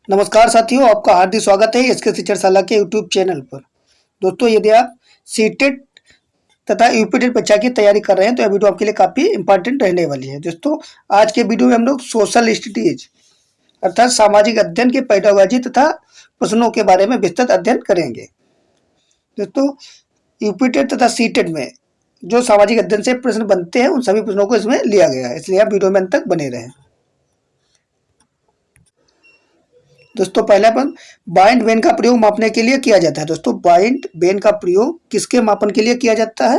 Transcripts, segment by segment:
नमस्कार साथियों, आपका हार्दिक स्वागत है एसके शिक्षाशाला के यूट्यूब चैनल पर। दोस्तों, यदि आप सीटेट तथा यूपीटेट परीक्षा की तैयारी कर रहे हैं तो यह वीडियो आपके लिए काफ़ी इंपॉर्टेंट रहने वाली है। दोस्तों, आज के वीडियो में हम लोग सोशल स्टडीज अर्थात सामाजिक अध्ययन के पेडागोजी तथा प्रश्नों के बारे में विस्तृत अध्ययन करेंगे। दोस्तों, यूपीटेट तथा सीटेट में जो सामाजिक अध्ययन से प्रश्न बनते हैं उन सभी प्रश्नों को इसमें लिया गया है, इसलिए आप वीडियो में अंत तक बने रहें। दोस्तों, पहला प्रश्न, बाइंड बेन का प्रयोग मापने के लिए किया जाता है। दोस्तों, बाइंड बेन का प्रयोग किसके मापन के लिए किया जाता है?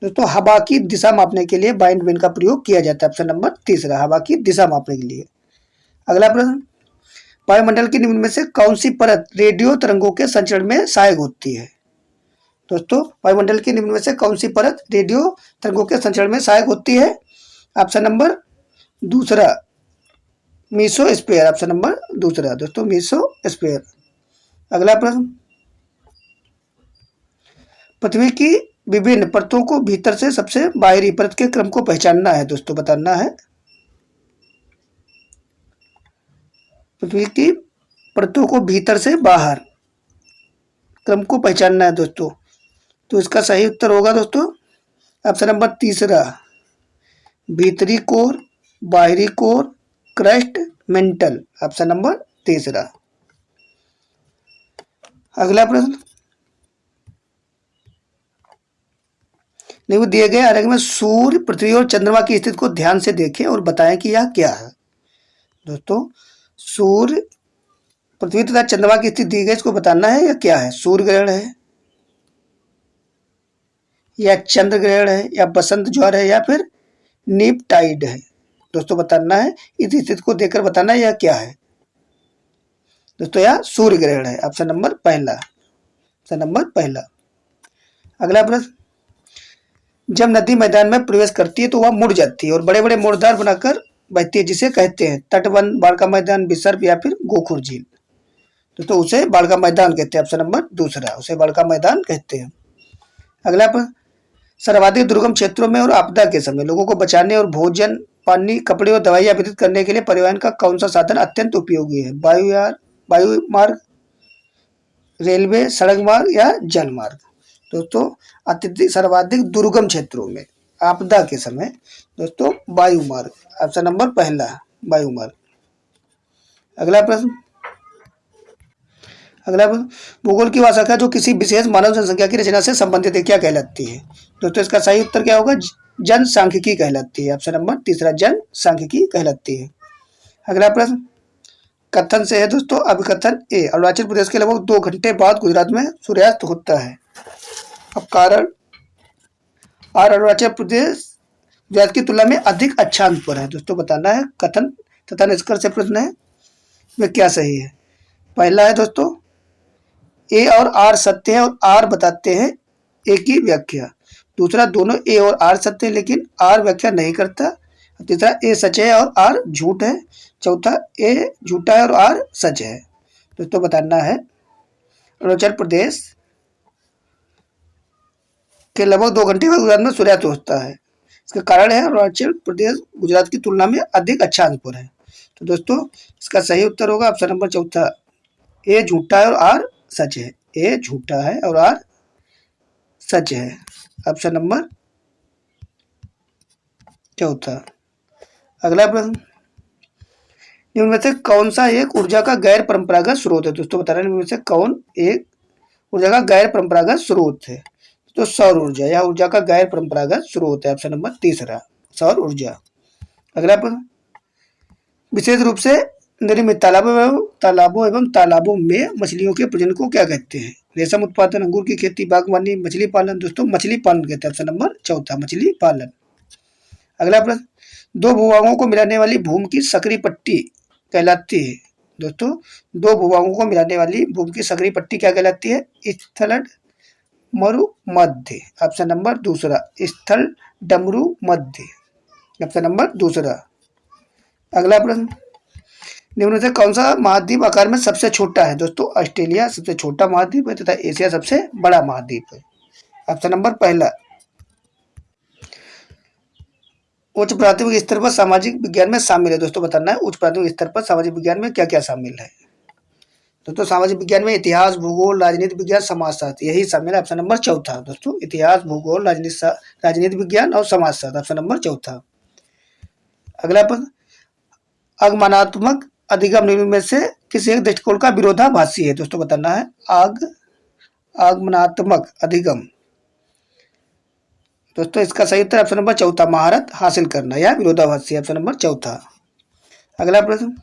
दोस्तों, हवा की दिशा मापने के लिए बाइंड बेन का प्रयोग किया जाता है। ऑप्शन नंबर तीसरा, हवा की दिशा मापने के लिए। अगला प्रश्न, वायुमंडल की निम्न में से कौन सी परत रेडियो तरंगों के संचरण में सहायक होती है? दोस्तों, वायुमंडल की निम्न में से कौन सी परत रेडियो तरंगों के संचरण में सहायक होती है? ऑप्शन नंबर दूसरा, मीसोस्फीयर। ऑप्शन नंबर दूसरा दोस्तों, मीसोस्फीयर। अगला प्रश्न, पृथ्वी की विभिन्न परतों को भीतर से सबसे बाहरी परत के क्रम को पहचानना है। दोस्तों, बताना है पृथ्वी की परतों को भीतर से बाहर क्रम को पहचानना है दोस्तों। तो इसका सही उत्तर होगा दोस्तों ऑप्शन नंबर तीसरा, भीतरी कोर, बाहरी core, crust, mental. Option number तीसरा। अगला प्रश्न, नहीं, वो दिए गए आरेख में सूर्य, पृथ्वी और चंद्रमा की स्थिति को ध्यान से देखें और बताएं कि यह क्या है। दोस्तों, सूर्य, पृथ्वी तथा चंद्रमा की स्थिति दी गई, इसको बताना है यह क्या है। सूर्य ग्रहण है या चंद्र ग्रहण है या बसंत ज्वार है या फिर नीप टाइड है। दोस्तों, बताना है, इस स्थिति को देखकर बताना है यह क्या है। दोस्तों, यह सूर्य ग्रहण है। ऑप्शन नंबर पहला, ऑप्शन नंबर पहला। अगला प्रश्न, जब नदी मैदान में प्रवेश करती है तो वह मुड़ जाती है और बड़े बड़े मोड़दार बनाकर बहती है, जिसे कहते हैं तटवन, बाढ़ का मैदान, विसर्प या फिर गोखुर झील। दोस्तों, उसे बाढ़ का मैदान कहते हैं। ऑप्शन नंबर दूसरा, उसे बाढ़ का मैदान कहते हैं। अगला प्रश्न, सर्वाधिक दुर्गम क्षेत्रों में और आपदा के समय लोगों को बचाने और भोजन, पानी, कपड़े और दवाइयां वितरित करने के लिए परिवहन का कौन सा साधन अत्यंत उपयोगी है? वायु मार्ग, रेलवे, सड़क मार्ग या जल मार्ग? दोस्तों, अत्यधिक सर्वाधिक दुर्गम क्षेत्रों में आपदा के समय दोस्तों वायु मार्ग। ऑप्शन नंबर पहला, वायु मार्ग। अगला प्रश्न, भूगोल की वह शाखा जो किसी विशेष मानव जनसंख्या की रचना से संबंधित है, क्या कहलाती है? दोस्तों, इसका सही उत्तर क्या होगा? जनसांख्यिकी कहलाती है। ऑप्शन नंबर तीसरा, जनसांख्यिकी कहलाती है। अगला प्रश्न, कथन से है दोस्तों। अभिकथन ए, अरुणाचल प्रदेश के लगभग 2 घंटे बाद गुजरात में सूर्यास्त होता है। अब कारण, और अरुणाचल प्रदेश गुजरात की तुलना में अधिक अक्षांश पर है। दोस्तों, बताना है कथन तथा निष्कर्ष से प्रश्न है वे क्या सही है। पहला है दोस्तों, ए और आर सत्य है और आर बताते हैं ए की व्याख्या। दूसरा, दोनों ए और आर सत्य है लेकिन आर व्याख्या नहीं करता। तीसरा, ए सच है और आर झूठ है। चौथा, ए झूठा है और आर सच है। दोस्तों, बताना है अरुणाचल प्रदेश के लगभग 2 घंटे बाद गुजरात में सूर्यास्त होता है। इसका कारण है अरुणाचल प्रदेश गुजरात की तुलना में अधिक अक्षांश पर है। तो दोस्तों, इसका सही उत्तर होगा ऑप्शन नंबर चौथा, ए झूठा है और आर सच है। ए झूठा है और आर सच है। ऑप्शन नंबर चौथा। अगला प्रश्न, निम्न में से कौन सा एक ऊर्जा का गैर परंपरागत स्रोत है? दोस्तों, बता रहे हैं निम्न में से कौन एक ऊर्जा का गैर परंपरागत स्रोत है? तो सौर ऊर्जा, यह ऊर्जा का गैर परंपरागत स्रोत है। ऑप्शन नंबर तीसरा, सौर ऊर्जा। अगला प्रश्न, विशेष रूप से निर्मित तालाबों एवं तालाबों में मछलियों के प्रजनन को क्या कहते हैं? रेशम उत्पादन, अंगूर की खेती, बागवानी, मछली पालन। दोस्तों, मछली पालन कहते हैं। ऑप्शन नंबर चौथा, मछली पालन। अगला प्रश्न, 2 भूभागों को मिलाने वाली भूमि की सकरी पट्टी कहलाती है। दोस्तों, 2 भूभागों को मिलाने वाली भूमि की सकरी पट्टी क्या कहलाती है? स्थल मरु मध्य। ऑप्शन नंबर दूसरा, स्थल डमरू मध्य। ऑप्शन नंबर दूसरा। अगला प्रश्न, निम्न से कौन सा महाद्वीप आकार में सबसे छोटा है? दोस्तों, ऑस्ट्रेलिया सबसे छोटा महाद्वीप है तथा एशिया सबसे बड़ा महाद्वीप है। ऑप्शन नंबर पहला। उच्च प्राथमिक स्तर पर सामाजिक विज्ञान में शामिल है। दोस्तों, बताना है उच्च प्राथमिक स्तर पर सामाजिक विज्ञान में क्या क्या शामिल है। दोस्तों सामाजिक विज्ञान में इतिहास, भूगोल, राजनीति विज्ञान, समाजशास्त्र यही शामिल है। ऑप्शन नंबर चौथा दोस्तों, इतिहास, भूगोल, राजनीति विज्ञान और समाजशास्त्र, ऑप्शन नंबर चौथा। अगला प्रश्न, आगमनात्मक अधिगम निम्न में से किसी एक दृष्टिकोण का विरोधाभासी है। दोस्तों बताना है आगमनात्मक अधिगम। दोस्तों इसका सही उत्तर ऑप्शन नंबर चौथा, महारत हासिल करना, या विरोधाभासी, ऑप्शन नंबर चौथा। अगला प्रश्न,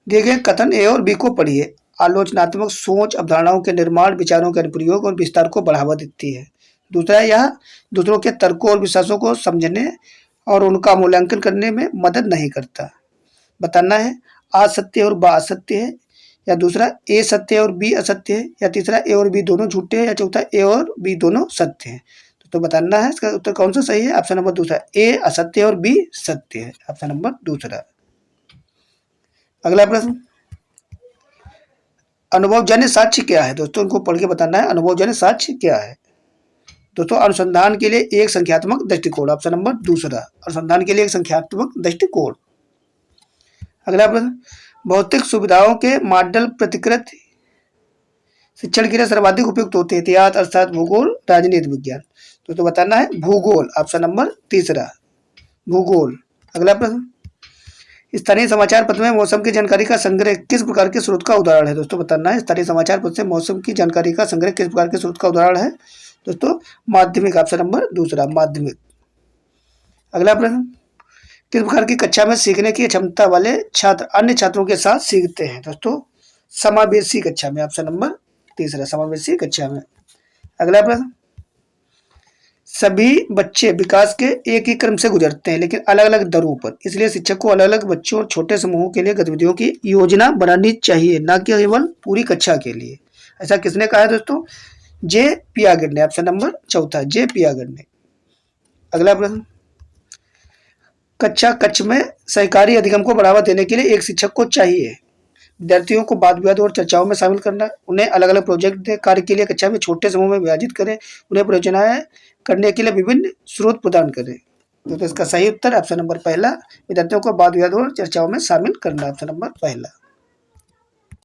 दिए गए कथन ए और बी को पढ़िए। आलोचनात्मक सोच अवधारणाओं के निर्माण, विचारों के अनुप्रयोग और विस्तार को बढ़ावा देती है। दूसरा, यह दूसरों के तर्कों और विश्वासों को समझने और उनका मूल्यांकन करने में मदद नहीं करता। बताना है आ सत्य और बा असत्य है, या दूसरा ए सत्य और बी असत्य है, या तीसरा ए और बी दोनों झूठे हैं, या चौथा ए और बी दोनों सत्य हैं। तो बताना है इसका उत्तर कौन सा सही है। ऑप्शन नंबर दूसरा, ए असत्य और बी सत्य है, ऑप्शन नंबर दूसरा। अगला प्रश्न, अनुभवजन्य साक्ष्य क्या है। दोस्तों इनको पढ़ के बताना है अनुभवजन्य साक्ष्य क्या है। दोस्तों अनुसंधान के लिए एक संख्यात्मक दृष्टिकोण, ऑप्शन नंबर दूसरा, अनुसंधान के लिए एक संख्यात्मक दृष्टिकोण। अगला प्रश्न, भौतिक सुविधाओं के मॉडल प्रतिकृत शिक्षण के लिए सर्वाधिक उपयुक्त होते हैं। इतिहास, अर्थशास्त्र, भूगोल, राजनीति विज्ञान। तो बताना है भूगोल, ऑप्शन नंबर तीसरा, भूगोल। अगला प्रश्न, स्थानीय समाचार पत्र में मौसम की जानकारी का संग्रह किस प्रकार के स्रोत का उदाहरण है। दोस्तों बताना है स्थानीय समाचार पत्र से मौसम की जानकारी का संग्रह किस प्रकार के स्रोत का उदाहरण है। दोस्तों माध्यमिक, ऑप्शन नंबर दूसरा, माध्यमिक। अगला प्रश्न, किस प्रकार की कक्षा में सीखने की क्षमता वाले छात्र अन्य छात्रों के साथ सीखते हैं। दोस्तों समावेशी कक्षा में, ऑप्शन नंबर तीसरा, समावेशी कक्षा में। अगला प्रश्न, सभी बच्चे विकास के एक ही क्रम से गुजरते हैं लेकिन अलग अलग दरों पर, इसलिए शिक्षक को अलग अलग बच्चों और छोटे समूहों के लिए गतिविधियों की योजना बनानी चाहिए, न कि केवल पूरी कक्षा के लिए। ऐसा किसने कहा है दोस्तों, जे पियागेट ने, ऑप्शन नंबर चौथा, जे पियागेट ने। अगला प्रश्न, कक्ष में सहकारी अधिगम को बढ़ावा देने के लिए एक शिक्षक को चाहिए विद्यार्थियों को वाद विवाद और चर्चाओं में शामिल करना, उन्हें अलग अलग प्रोजेक्ट दें, कार्य के लिए कक्षा में छोटे समूह में विभाजित करें, उन्हें परियोजनाएं करने के लिए विभिन्न स्रोत प्रदान करें। तो इसका सही उत्तर ऑप्शन नंबर पहला, विद्यार्थियों को वाद विवाद और चर्चाओं में शामिल करना, ऑप्शन नंबर पहला।